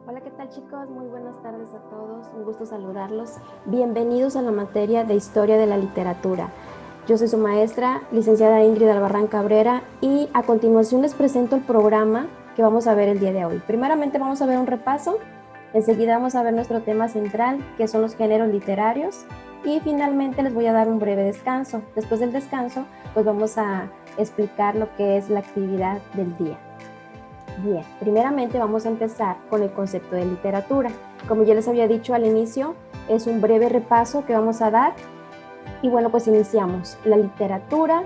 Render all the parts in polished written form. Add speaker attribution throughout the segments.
Speaker 1: Hola, ¿qué tal chicos? Muy buenas tardes a todos, un gusto saludarlos. Bienvenidos a la materia de Historia de la Literatura. Yo soy su maestra, licenciada Ingrid Albarrán Cabrera, y a continuación les presento el programa que vamos a ver el día de hoy. Primeramente vamos a ver un repaso, enseguida vamos a ver nuestro tema central, que son los géneros literarios, y finalmente les voy a dar un breve descanso. Después del descanso, pues vamos a explicar lo que es la actividad del día. Bien, primeramente vamos a empezar con el concepto de literatura. Como ya les había dicho al inicio, es un breve repaso que vamos a dar. Y bueno, pues iniciamos. La literatura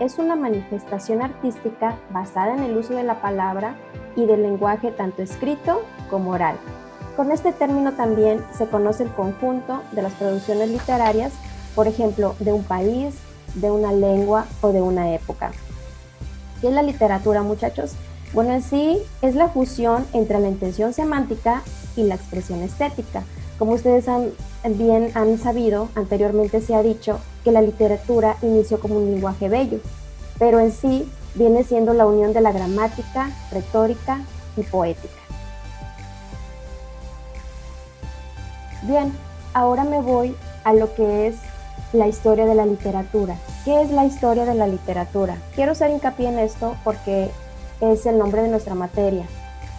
Speaker 1: es una manifestación artística basada en el uso de la palabra y del lenguaje tanto escrito como oral. Con este término también se conoce el conjunto de las producciones literarias, por ejemplo, de un país, de una lengua o de una época. ¿Qué es la literatura, muchachos? Bueno, en sí es la fusión entre la intención semántica y la expresión estética. Como ustedes bien han sabido, anteriormente se ha dicho que la literatura inició como un lenguaje bello, pero en sí viene siendo la unión de la gramática, retórica y poética. Bien, ahora me voy a lo que es la historia de la literatura. ¿Qué es la historia de la literatura? Quiero hacer hincapié en esto porque es el nombre de nuestra materia.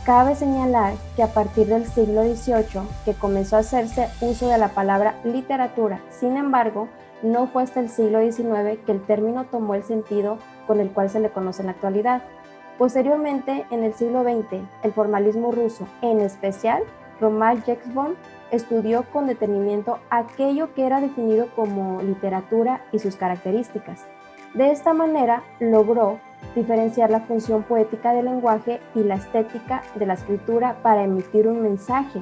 Speaker 1: Cabe señalar que a partir del siglo XVIII que comenzó a hacerse uso de la palabra literatura. Sin embargo, no fue hasta el siglo XIX que el término tomó el sentido con el cual se le conoce en la actualidad. Posteriormente, en el siglo XX, el formalismo ruso, en especial Roman Jexbom, estudió con detenimiento aquello que era definido como literatura y sus características. De esta manera, logró diferenciar la función poética del lenguaje y la estética de la escritura para emitir un mensaje.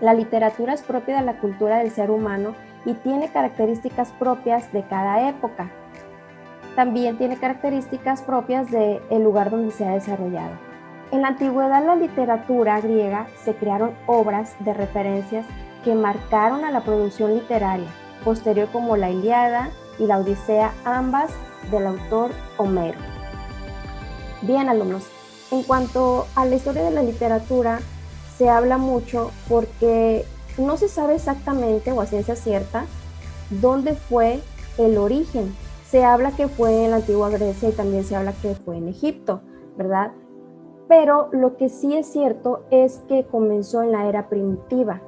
Speaker 1: La literatura es propia de la cultura del ser humano y tiene características propias de cada época. También tiene características propias del lugar donde se ha desarrollado. En la antigüedad, la literatura griega se crearon obras de referencias que marcaron a la producción literaria, posterior como la Ilíada y la Odisea, ambas del autor Homero. Bien, alumnos, en cuanto a la historia de la literatura, se habla mucho porque no se sabe exactamente o a ciencia cierta dónde fue el origen. Se habla que fue en la antigua Grecia y también se habla que fue en Egipto, ¿verdad? Pero lo que sí es cierto es que comenzó en la era primitiva.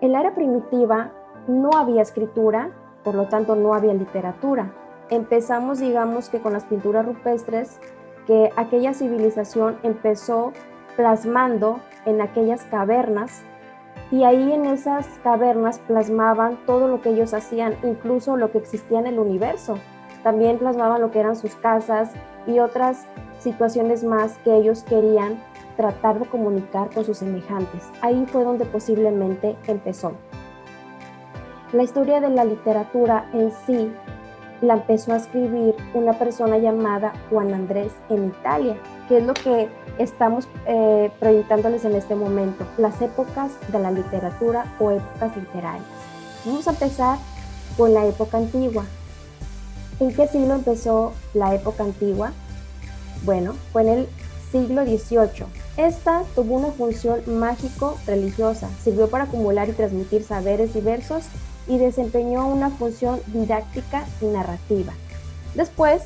Speaker 1: En la era primitiva no había escritura, por lo tanto no había literatura. Empezamos, digamos que con las pinturas rupestres, que aquella civilización empezó plasmando en aquellas cavernas, y ahí en esas cavernas plasmaban todo lo que ellos hacían, incluso lo que existía en el universo. También plasmaban lo que eran sus casas y otras situaciones más que ellos querían tratar de comunicar con sus semejantes. Ahí fue donde posiblemente empezó. La historia de la literatura en sí la empezó a escribir una persona llamada Juan Andrés en Italia, que es lo que estamos proyectándoles en este momento, las épocas de la literatura o épocas literarias. Vamos a empezar con la época antigua. ¿En qué siglo empezó la época antigua? Bueno, fue en el siglo XVIII. Esta tuvo una función mágico-religiosa, sirvió para acumular y transmitir saberes diversos y desempeñó una función didáctica y narrativa. Después,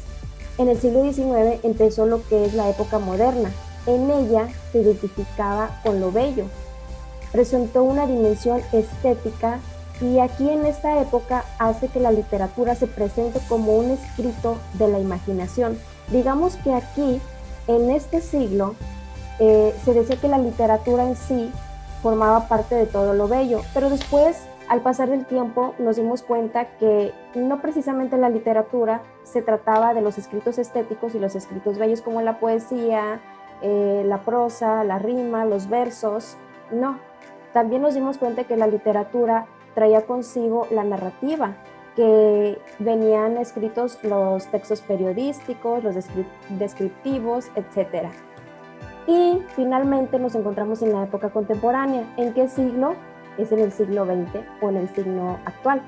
Speaker 1: en el siglo XIX empezó lo que es la época moderna. En ella se identificaba con lo bello, presentó una dimensión estética y aquí en esta época hace que la literatura se presente como un escrito de la imaginación. Digamos que aquí, en este siglo, se decía que la literatura en sí formaba parte de todo lo bello, pero después, al pasar del tiempo, nos dimos cuenta que no precisamente la literatura se trataba de los escritos estéticos y los escritos bellos como la poesía, la prosa, la rima, los versos, no. También nos dimos cuenta que la literatura traía consigo la narrativa, que venían escritos los textos periodísticos, los descriptivos, etc. Y finalmente nos encontramos en la época contemporánea. ¿En qué siglo? Es en el siglo XX o en el siglo actual.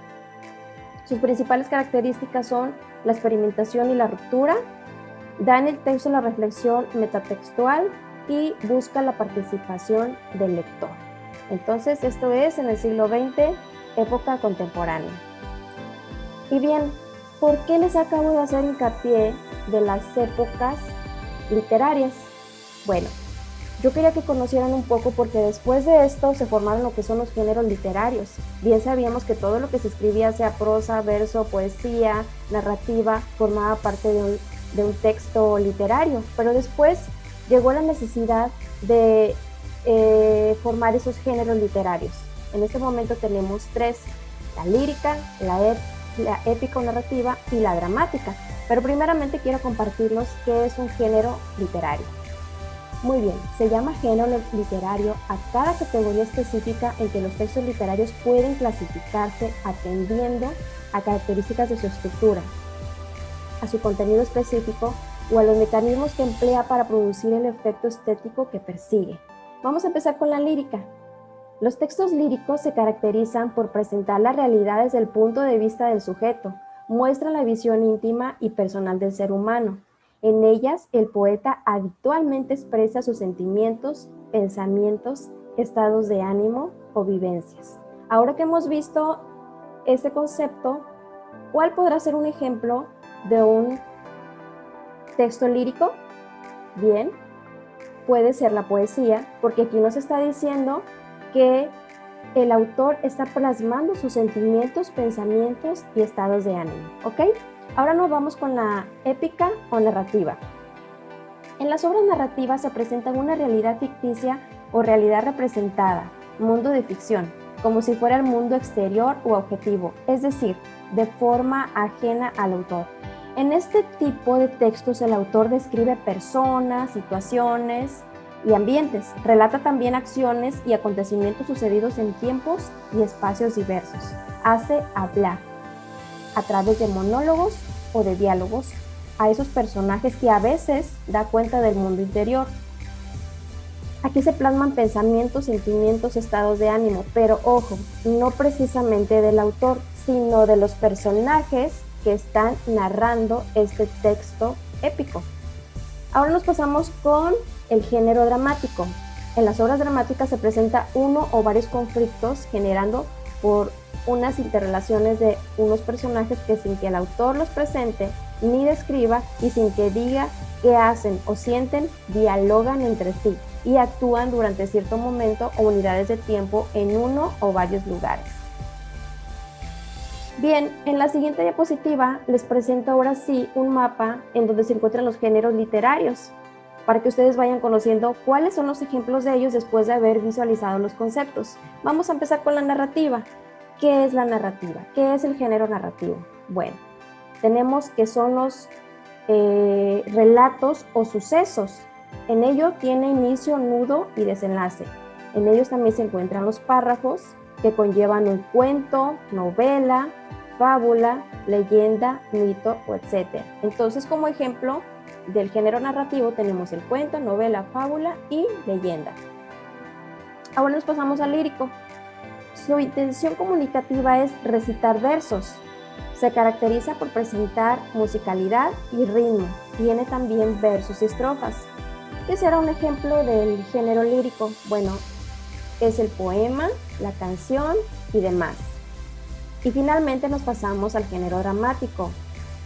Speaker 1: Sus principales características son la experimentación y la ruptura. Da en el texto la reflexión metatextual, y busca la participación del lector. Entonces, esto es en el siglo XX, época contemporánea. Y bien, ¿por qué les acabo de hacer hincapié de las épocas literarias? Bueno, yo quería que conocieran un poco porque después de esto se formaron lo que son los géneros literarios. Bien sabíamos que todo lo que se escribía, sea prosa, verso, poesía, narrativa, formaba parte de un texto literario, pero después llegó la necesidad de formar esos géneros literarios. En este momento tenemos tres: la lírica, la épica o narrativa y la dramática. Pero primeramente quiero compartirles qué es un género literario. Muy bien, se llama género literario a cada categoría específica en que los textos literarios pueden clasificarse atendiendo a características de su estructura, a su contenido específico o a los mecanismos que emplea para producir el efecto estético que persigue. Vamos a empezar con la lírica. Los textos líricos se caracterizan por presentar la realidad desde el punto de vista del sujeto, muestran la visión íntima y personal del ser humano. En ellas, el poeta habitualmente expresa sus sentimientos, pensamientos, estados de ánimo o vivencias. Ahora que hemos visto este concepto, ¿cuál podrá ser un ejemplo de un texto lírico? Bien, puede ser la poesía, porque aquí nos está diciendo que el autor está plasmando sus sentimientos, pensamientos y estados de ánimo, ¿ok? Ahora nos vamos con la épica o narrativa. En las obras narrativas se presenta una realidad ficticia o realidad representada, mundo de ficción, como si fuera el mundo exterior u objetivo, es decir, de forma ajena al autor. En este tipo de textos el autor describe personas, situaciones y ambientes, relata también acciones y acontecimientos sucedidos en tiempos y espacios diversos, hace hablar a través de monólogos o de diálogos a esos personajes que a veces da cuenta del mundo interior. Aquí se plasman pensamientos, sentimientos, estados de ánimo, pero ojo, no precisamente del autor, sino de los personajes que están narrando este texto épico. Ahora nos pasamos con el género dramático. En las obras dramáticas se presenta uno o varios conflictos generando por unas interrelaciones de unos personajes que sin que el autor los presente ni describa y sin que diga qué hacen o sienten, dialogan entre sí y actúan durante cierto momento o unidades de tiempo en uno o varios lugares. Bien, en la siguiente diapositiva les presento ahora sí un mapa en donde se encuentran los géneros literarios, para que ustedes vayan conociendo cuáles son los ejemplos de ellos después de haber visualizado los conceptos. Vamos a empezar con la narrativa. ¿Qué es la narrativa? ¿Qué es el género narrativo? Bueno, tenemos que son los relatos o sucesos. En ello tiene inicio, nudo y desenlace. En ellos también se encuentran los párrafos que conllevan un cuento, novela, fábula, leyenda, mito o etc. Entonces, como ejemplo del género narrativo tenemos el cuento, novela, fábula y leyenda. Ahora nos pasamos al lírico. Su intención comunicativa es recitar versos. Se caracteriza por presentar musicalidad y ritmo. Tiene también versos y estrofas. ¿Qué será un ejemplo del género lírico? Bueno, es el poema, la canción y demás. Y finalmente nos pasamos al género dramático.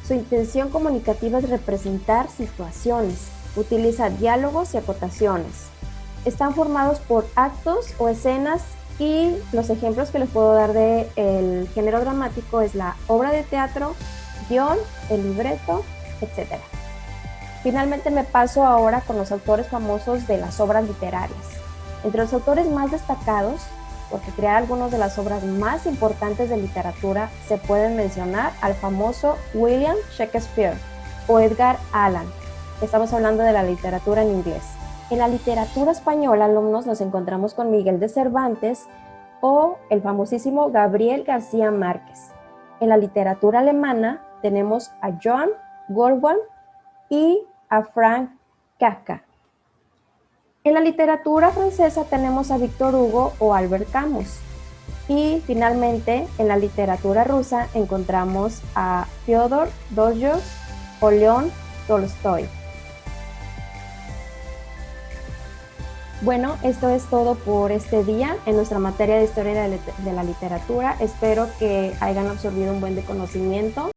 Speaker 1: Su intención comunicativa es representar situaciones. Utiliza diálogos y acotaciones. Están formados por actos o escenas y los ejemplos que les puedo dar del género dramático es la obra de teatro, guión, el libreto, etc. Finalmente me paso ahora con los autores famosos de las obras literarias. Entre los autores más destacados, porque crear algunas de las obras más importantes de literatura, se pueden mencionar al famoso William Shakespeare o Edgar Allan. Estamos hablando de la literatura en inglés. En la literatura española, alumnos, nos encontramos con Miguel de Cervantes o el famosísimo Gabriel García Márquez. En la literatura alemana tenemos a Johann Goldwyn y a Franz Kafka. En la literatura francesa tenemos a Victor Hugo o Albert Camus. Y finalmente, en la literatura rusa encontramos a Fyodor Dostoyevski o León Tolstoy. Bueno, esto es todo por este día en nuestra materia de historia de la literatura. Espero que hayan absorbido un buen de conocimiento.